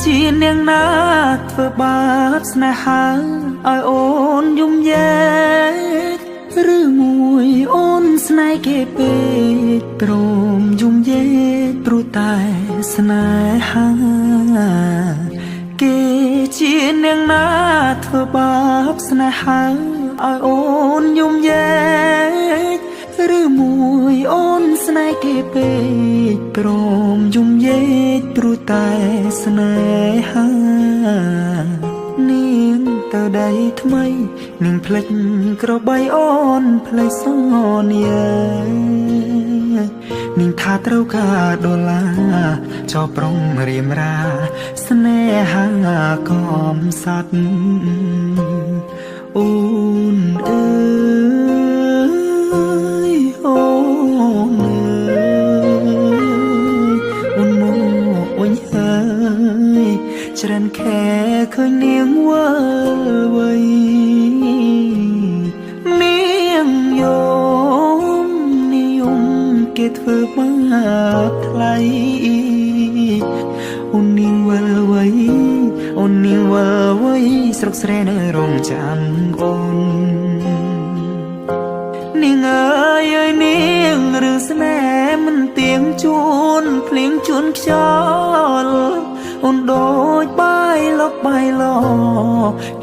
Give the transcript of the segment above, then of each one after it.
ជានាងណាធ្វើបាបស្នេហាឲ្យអូនយំយែកឬមួយអូនស្នេហ៍គេពេកព្រមយំយែកព្រោះតែស្នេហាគេជានាងណាធ្វើបាបស្នេហាឲ្យអូនយំយែកឬមួយអូនស្នេហ៍គេពេកព្រមយំយែកព្រោះតែស្នេហានាងទៅដៃថ្មីនាងផ្លេចក្របីអូនផ្លេចសន្យានាងថាត្រូវការដុល្លារចោលប្រុងរៀមរាស្នេហាកំសត់អូនអើយអូនអើយអូនមកវិញហើយច្រើនខែឃើញនាងវើវៃនាងនិយមគេធ្វើបាបថ្លៃអូននាងវល់វៃអូននាងវល់វៃស្រុកស្រែនៅរងចាំអូននាងអើយអើយនាងរឿងស្នេហ៍មិនទៀងជួនភ្លៀងជួនខ្យល់អូនដូចបាយលុកបាយឡ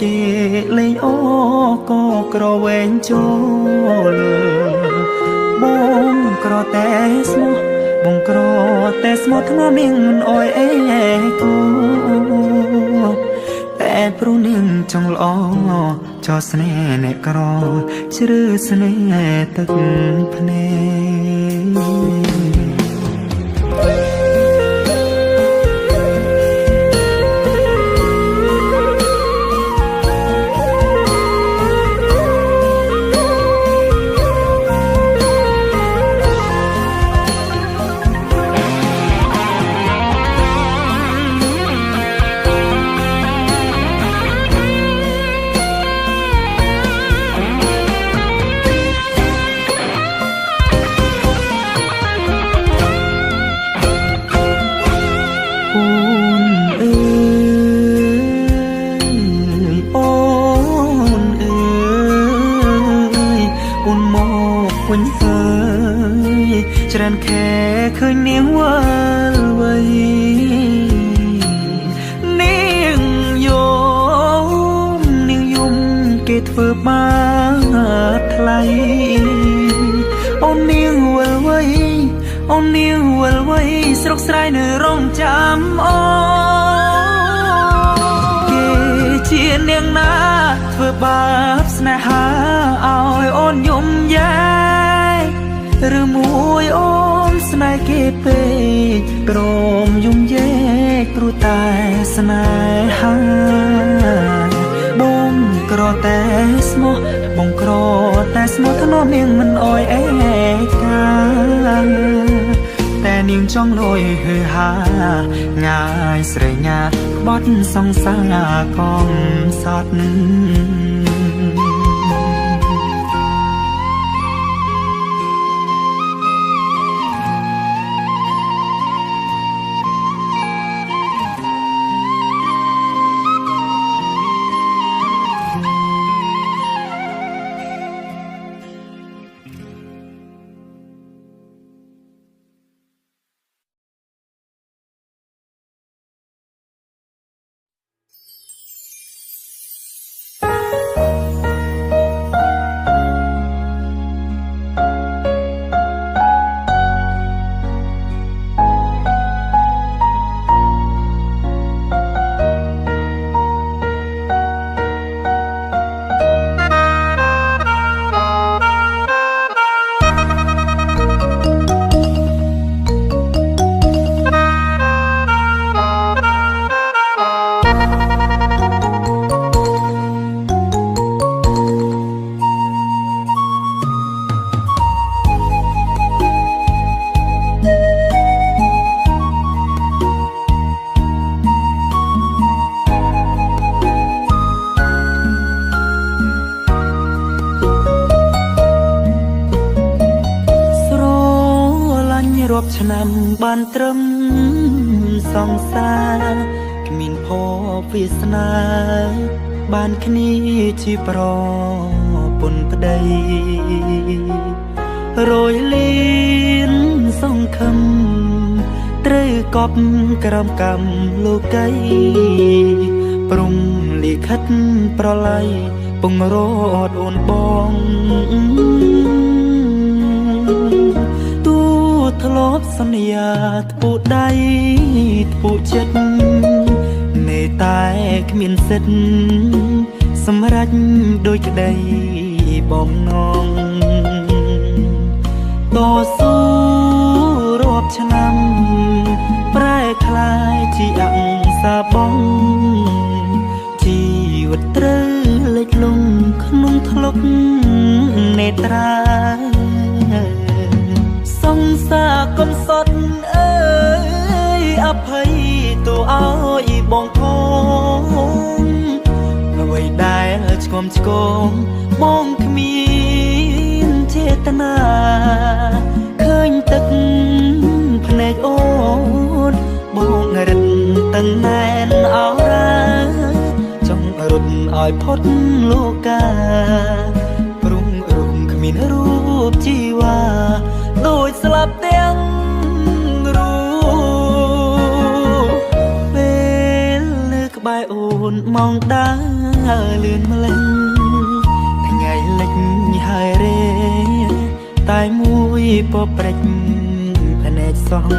គេលេងអូក៏ក្រវែងចូលបងក្រតែស្មោះបងក្រតែស្មោះធ្ងន់នាងមិនអយអេគូតែព្រោះនាងចង់ល្អចោលស្នេហ៍អ្នកក្រជ្រឺស្នេហ៍ទឹកភ្នែកវិញហើយច្រើនខែឃើញនាងវល់វៃនាងយំគេធ្វើបាបថ្លៃអូននាងវល់វៃអូននាងវល់វៃស្រុកស្រែនៅរងចាំអូគេជានាងណាធ្វើបាបស្នេហាឲ្យអូនយំយែឬមួយអូនស្នេហ៍គេពេកព្រមយំយែកព្រោះតែស្នេហាបងក្រតែស្មោះបងក្រតែស្មោះធ្នមនាងមិនអយអេកាតែនាងចង់លយហឺហាងាយស្រែញាក្បត់សង្សារកំសត់រាប់ឆ្នាំបានត្រឹមសង្សារ មានភពវាសនាបានគ្នាជាប្រពន្ធប្តីរយលៀនសង្ឃឹមត្រូវកប់ក្រំកម្មលោកីព្រំលិខិតប្រឡ័យពងរត់អូនបងទូធ្លាប់សន្យាធ្ពូដៃធ្ពូចិត្តនេតែគ្មានសិទ្ធសម្រេចដោយក្តីបំណងតស៊ូរាប់ឆ្នាំប្រែคล้ายជាអង្សាបងជីវិតត្រូវលេចលងក្នុងថ្លុកនេត្រាសង្សារកំសត់អើយអភ័យទូឲ្យបងផងអ្វីដែលឆ្គំឆ្គងបងគ្មានចេតនាឃើញទឹកភ្នែកអូនបងរឹតតឹងណែនអរ៉ាចង់រត់ឲ្យផុតលោកាព្រំរំគ្មានរូបជីវ៉ាដូចស្លាប់ទាំងរូបពេលលើក្បែរអូនម៉ោងដើរលឿនម្លេះថ្ងៃលិចហើយរេតែមួយពព្រិចភ្នែកសង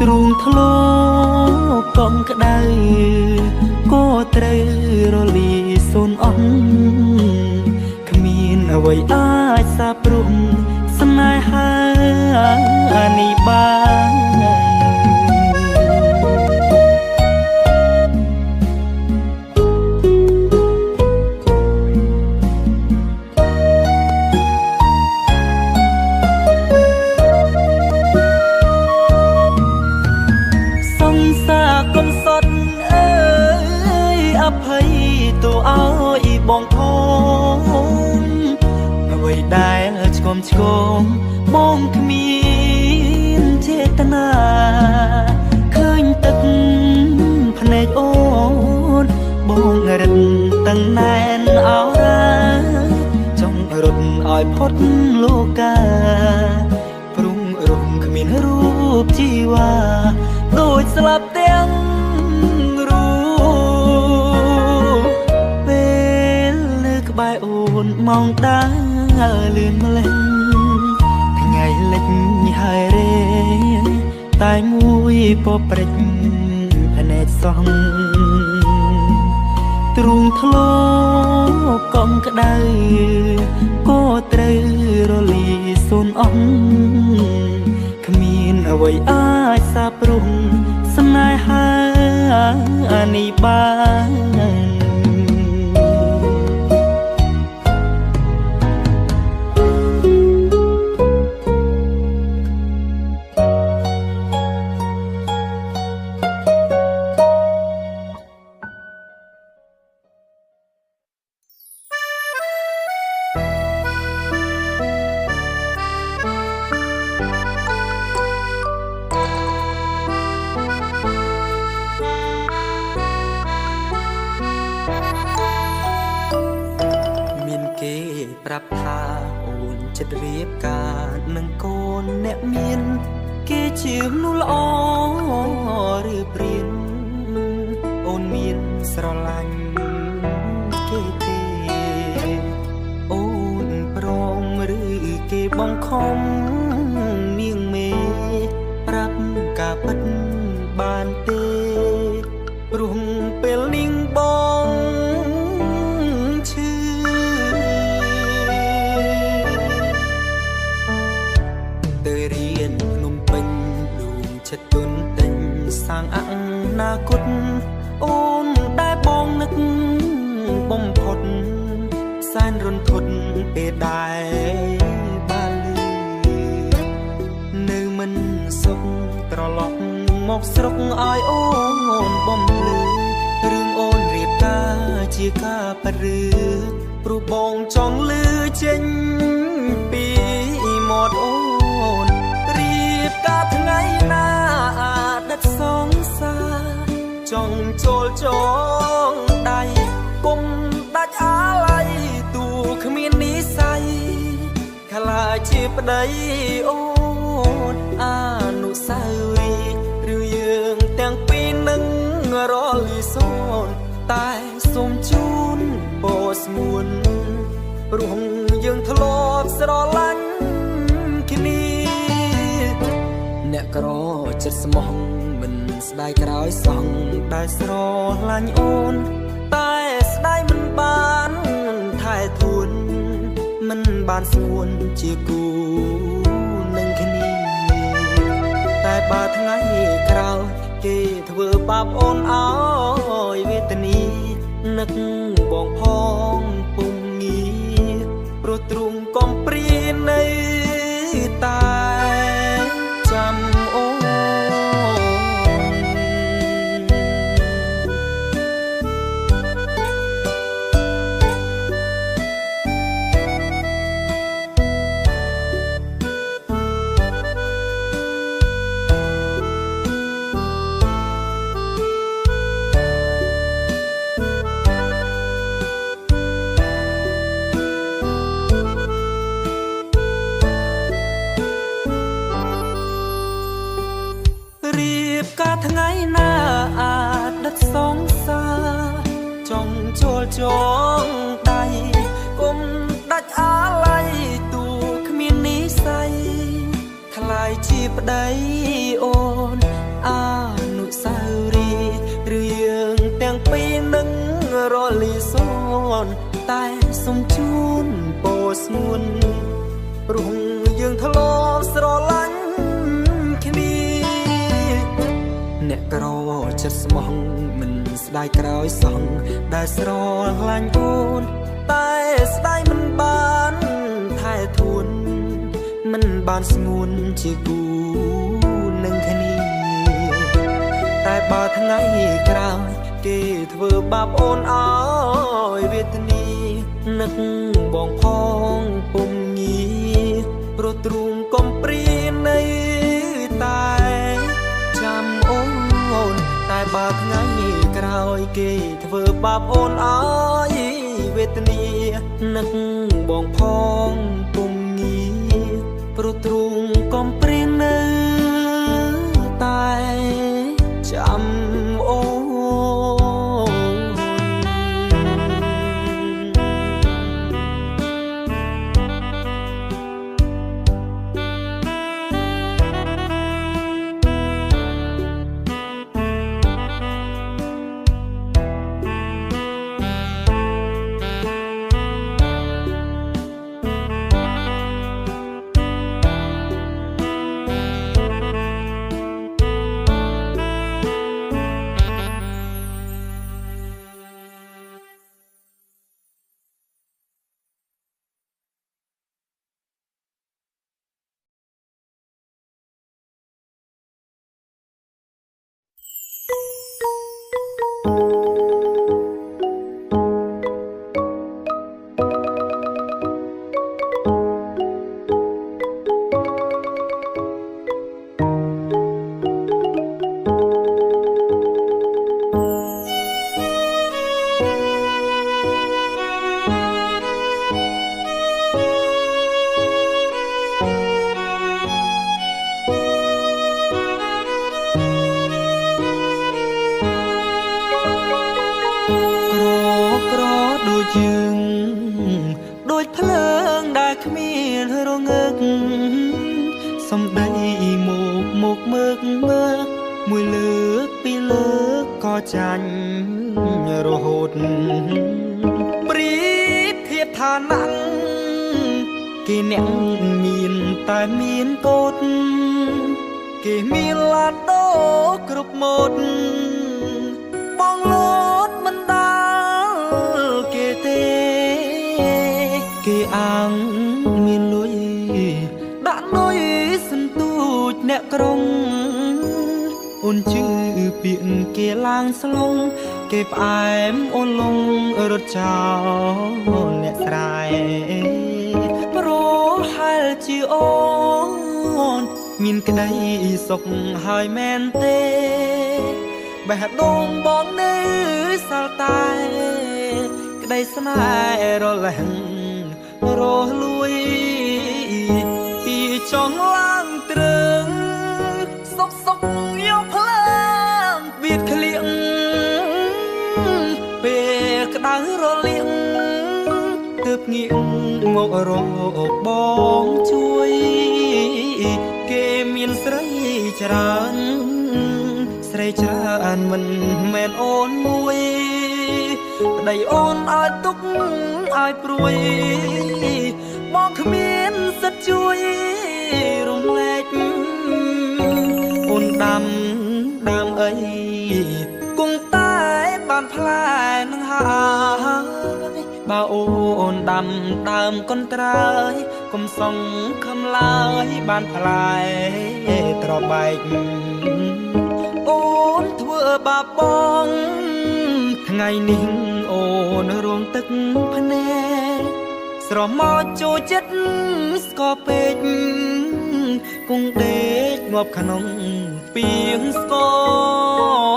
ទ្រូងធ្លោកងក្ដៅក៏ត្រូវរលីសូនអស់គ្មានអ្វីអាចសាបព្រំស្នេហានេះបានបងផងអ្វីដែលឆ្គំឆ្គងបងគ្មានចេតនាឃើញទឹកភ្នែកអូនបងរឹតតឹងណែនអរ៉ាចង់រត់ឲ្យផុតលោកាព្រំរំគ្មានរូបជីវ៉ាដូចស្លាប់ទាំងបែអូនម៉ោងដើរលឿនម្លេះថ្ងៃលិចហើយរេតែមួយពព្រិចភ្នែកសងទ្រូងធ្លោកំក្ដៅក៏ត្រូវរលីសូនអស់គ្មានអ្វីអាចសាបព្រំស្នេហានេះបានប្រាប់ថាអូនចិត្តរៀបការនឹងកូនអ្នកមានគេជាមនុស្សល្អឬព្រានអូនមានស្រឡាញ់គេទេអូនព្រមឬគេបង្ខំនាងមេប្រាប់ការពិតបានទេព្រោះពេលនាងបងចិត្តទុនទិញសាងអនាគតអូនដែលបងនឹកបំផុតសែនរន្ធត់ពេលដែលបាននៅមិនសុខត្រឡប់មកស្រុកឲ្យអូនបំភ្លឺរឿងអូនរៀបការជាការប៉ឬព្រោះបងចង់លឺចេញពីមាត់អូនរៀបការថ្ងៃណាដិតសងសា ចូលចងដៃគុំដាច់អាឡ័យទូគ្មាននិស័យខ្លាចជាប្តីអូនអនុស្សាវរីយ៍ឬយើងទាំងពីរនឹងរលីសូនតែសូមជូនពរស្ងួនរួងយើងធ្លាប់ស្រឡាញ់គ្នាអ្នកក្រចិត្តស្មោះមិនស្ដាយក្រោយសងដែលស្រឡាញ់អូនតែស្ដាយមិនបានថែធួនមិនបានស្ងួនជាគូនឹងគ្នាតែបើថ្ងៃក្រោយគេធ្វើបាបអូនអើយវេទនានឹកបងផងពុំងារព្រោះទ្រង់កំព្រានៃតែចាំអូនកាថ្ងៃណាអាដិតសងសាចង់ចូលចងដៃគុំដាច់អាឡ័យទូគ្មាននិស័យថ្លៃជាប្តីអូនអនុស្សាវរីយ៍ឬយើងទាំងពីរនឹងរលីសូនតែសូមជូនពរស្ងួនព្រោះយើងធ្លាប់ស្រឡាញ់គ្នាអ្នកក្រចិត្តស្មោះមិនស្ដាយក្រោយសងដែលស្រឡាញ់អូនតែស្ដាយមិនបានថែធួនមិនបានស្ងួនជាគូនឹងគ្នាតែបើថ្ងៃក្រោយគេធ្វើបាបអូនអើយវេទនានឹកបងផងពុំងារព្រោះទ្រង់កំព្រានៃតែចាំអូនតែបើថ្ងៃក្រោយគេធ្វើបាបអូនអើយវេទនានឹកបងផងពុំងារព្រោះទ្រង់កំព្រានៅតែចាំអូន សំដីមកមើកមួយលើកពីរលើកក៏ចាញ់រហូតប្រៀបធៀបឋានៈគេអ្នកមានតែមានកូនគេមានឡានដូគ្រប់ម៉ូតបងលោតមិនដល់គេទេគេអាងមានលុយដាក់នុយសន្ទូចអ្នកក្រុងអូនជឿពាក្យគេឡើងស្លងគេផ្អែមអូនលងរត់ចោលអ្នកស្រែប្រហែលជាអូនមានក្តីសុខហើយមែនទេ បេះដូងបងនៅសល់តែក្តីស្នេហ៍រលែងរលួយពីចង់ឡើងត្រឹងសុកយកភ្លើងវាក្លៀងពេលក្តៅរលៀងទើបងាកមករកបងជួយគេមានស្រីច្រើនស្រីច្រើនមិនមែនអូនមួយប្តីអូនឲ្យទុកឲ្យព្រួយបងគ្មានសិទ្ធជួយរំលែកអូនដាំអីគង់តែបានផ្លែនឹងហើយបើអូនដាំដើមកន្ត្រើយកុំសង្ឃឹមឡើយបានផ្លែត្របែកអូនធ្វើបាបបងថ្ងៃនេះអូនរងទឹកភ្នែកស្រមកចូលចិត្តស្គរពេកគង់ដេកងាប់ក្នុងពីងស្គរ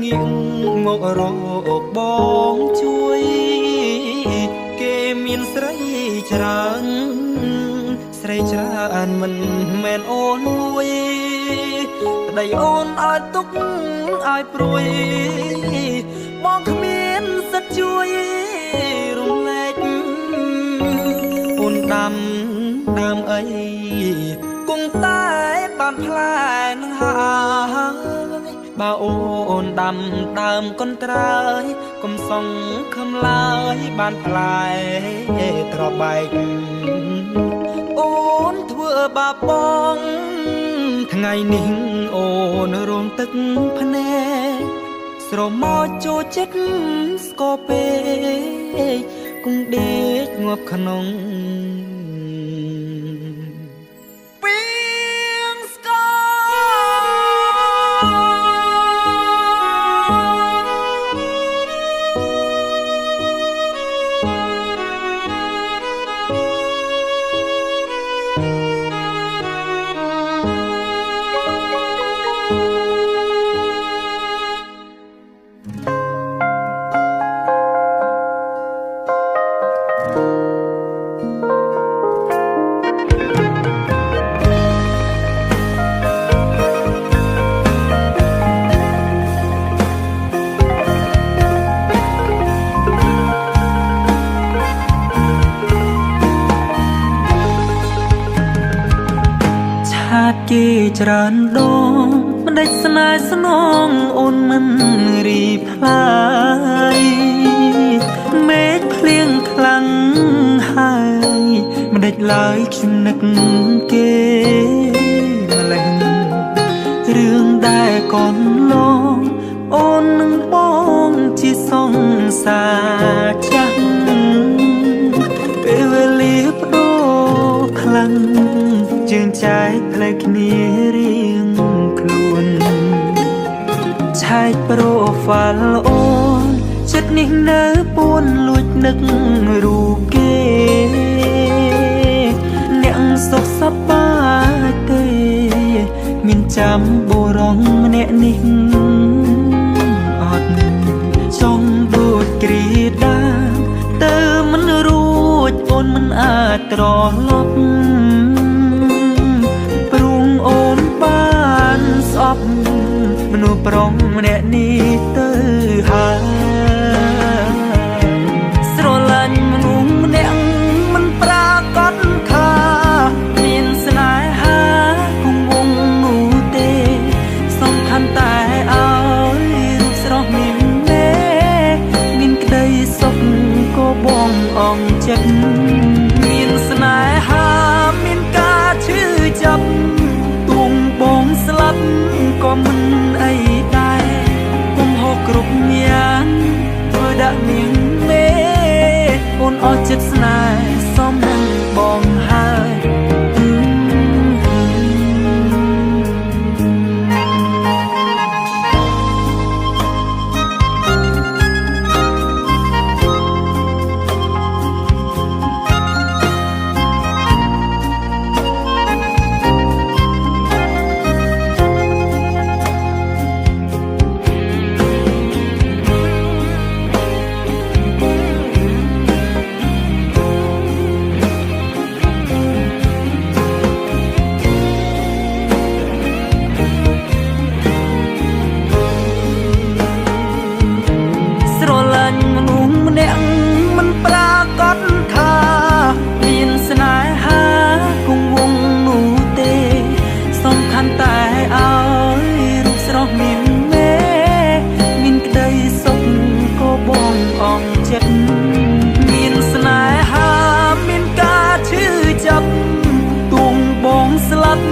ងាកមករកបងជួយគេមានស្រីច្រើនស្រីច្រើនមិនមែនអូនមួយប្តីអូនឲ្យទុកឲ្យព្រួយបងគ្មានសិទ្ធជួយរំលែកអូនដាំអីគង់តែបានផ្លែនឹងហើយបើអូនដាំដើមកន្ត្រើយកុំសង្ឃឹមឡើយបានផ្លែត្របែកអូនធ្វើបាបបងថ្ងៃនេះអូនរងទឹកភ្នែកស្រមកចូលចិត្តស្គរពេកគង់ដេកងាប់ក្នុងគេច្រើនដងមិនដេចស្នេហ៍ស្នងអូនមិនរីផ្លាយមេឃភ្លៀងខ្លាំងហើយមិនដេចឡើយខ្ញុំនឹកគេម្លេះរឿងដែលកូនឡងអូននឹងបងជាសង្សារចាស់ពេលវេលាបដូរខ្លាំងជើងចែកផ្លែគ្នារៀងខ្លួនឆែកប្រូហ្វាល់អូនចិត្តនេះនៅពួនលួចនឹករូបគេអ្នកសុខសប្បាយទេមានចាំបុរងម្នាក់នេះអត់ចង់ដូចគ្រាដាទៅមិនរួចអូនមិនអាចត្រឡប់អូនបានស្អប់មនុស្សប្រុងម្នាក់នេះទៅហើយស្រឡាញ់មនុស្សម្នាក់មិនប្រាកដថាមានស្នេហាគង់វង្សនោះទេសំខាន់តែឲ្យ ត់ក៏មិនអីដែរគុំហូរគ្រប់យ៉ាងធ្វើដាក់នាងមេអូនអស់ចិត្តស្នេហ៍សមនឹងបងហើយមិនប្រាកដថាមានស្នេហាគង់វង្សនោះទេសំខាន់តែឲ្យរូបស្រស់មានមេមានក្តីសុខក៏បងអងចិត្តមានស្នេហាមានការឈឺចាប់ទួងបងស្លាប់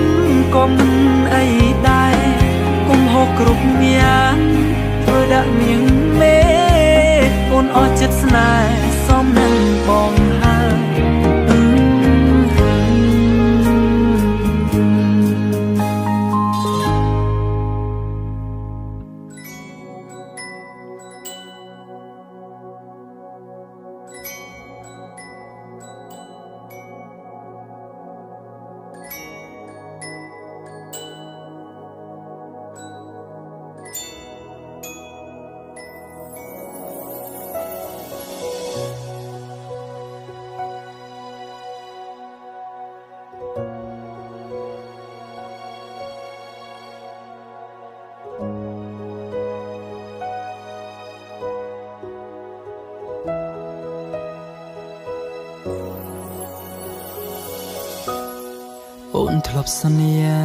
ក៏មិនអីដែរគុំហូរគ្រប់យ៉ាងធ្វើដាក់នាងមេអូនអស់ចិត្តស្នេហ៍សមនឹងបងហើយអូនធ្លាប់សន្យា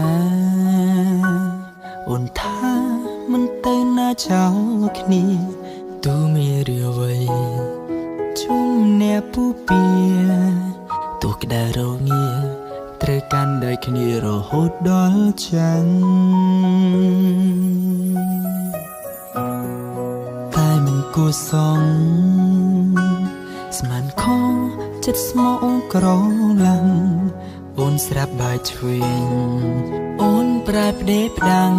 អូនថាមិនទៅណាចោលគ្នាទូមានរឿអ្វីជុំអ្នកពូពៀទោះក្តៅរងាត្រូវកាន់ដោយគ្នារហូតដល់ចាញ់តែមិនគួរសងស្មានខំចិត្តស្មោកក្រឡាំងអូនស្រាប់បាយឆ្វេងអូនប្រែផ្ដេផ្ដាំង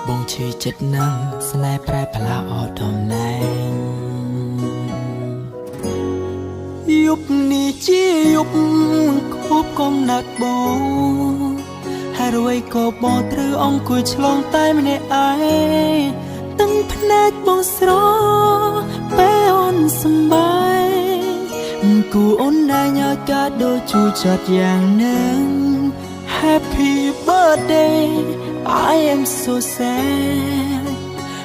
បងឈឺចិត្តណាស់ស្នេហ៍ប្រែផ្លាអត់តំណែងយប់នេះជាយប់ខូបកំណត់បងហើយអ្វីក៏បងត្រូវអង្គុយឆ្លងតែម្នាក់ឯងទាំងភ្នែកបងស្រពេលអូនសំបាយគូអូនដែលញ៉ាយកាដូចជួចាត់យ៉ាងនឹង Happy birthday I am so sad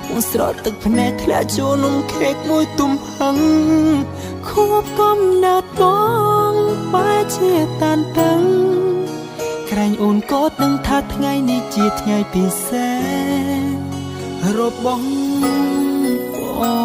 បងស្រត់ទឹកភ្នែកធ្លាក់ចូលនំខេកមួយទុំហឹងខួបកំណត់បងបែរជាតានតឹងក្រែងអូនក៏ដឹងថាថ្ងៃនេះជាថ្ងៃពិសេសរបស់បង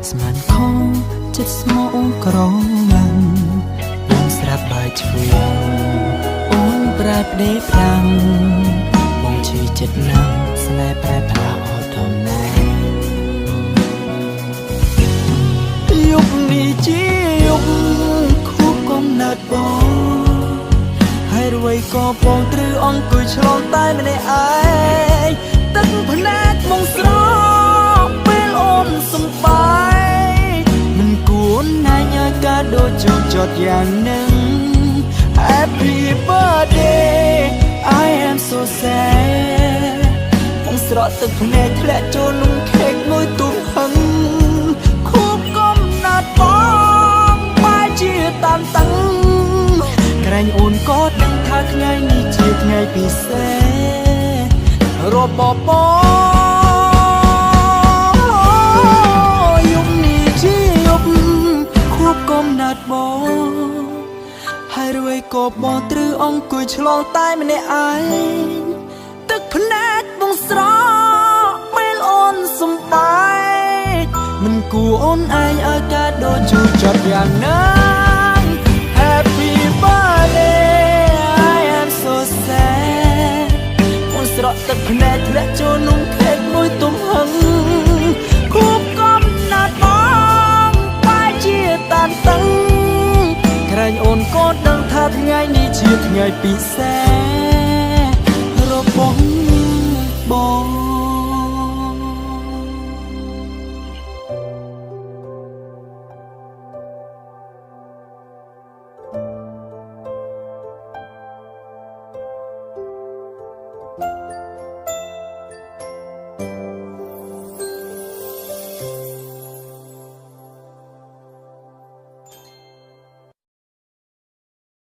ស្មានខំចិត្តស្មោកក្រឡាំងបងស្រាប់បាយឆ្វេងអូនប្រែផ្ដេផ្ដាំងបងឈឺចិត្តណាស់ស្នេហ៍ប្រែផ្លាអត់តំណែងយប់នេះជាយប់ខូបកំណត់បងហើយអ្វីក៏បងត្រូវអង្គុយឆ្លងតែម្នាក់ឯងទឹកភ្នែកបងស្រពេលអូនសំបាយមិនគួរណាញ៉ាយកាដូចជួចត់យ៉ាងនឹង Happy birthday I am so sad បងស្រក់ទឹកភ្នែកធ្លាក់ចូលនំខេកមួយទូហឹង បងបែរជាតានតឹងក្រែងអូនក៏ដឹងថាថ្ងៃនេះជាថ្ងៃពិសេសរបស់បងយប់នេះជាយប់ខួបកំណត់បងហើយរួយក៏បងត្រូវអង្គុយឆ្លងតែម្នាក់ឯងទឹកភ្នែកបងស្រក់ពេលអូនសំបែកមិនគួរអូនឯងឲ្យកាដូជូរចត់យ៉ាងណាHappy birthday I am so sad អូនស្រក់ទឹកភ្នែកធ្លាក់ចូលនំខេកមួយទំហឹងខួបកំណត់បងបែរជាតានតឹងក្រែងអូនក៏ដឹងថាថ្ងៃនេះជាថ្ងៃពិសេស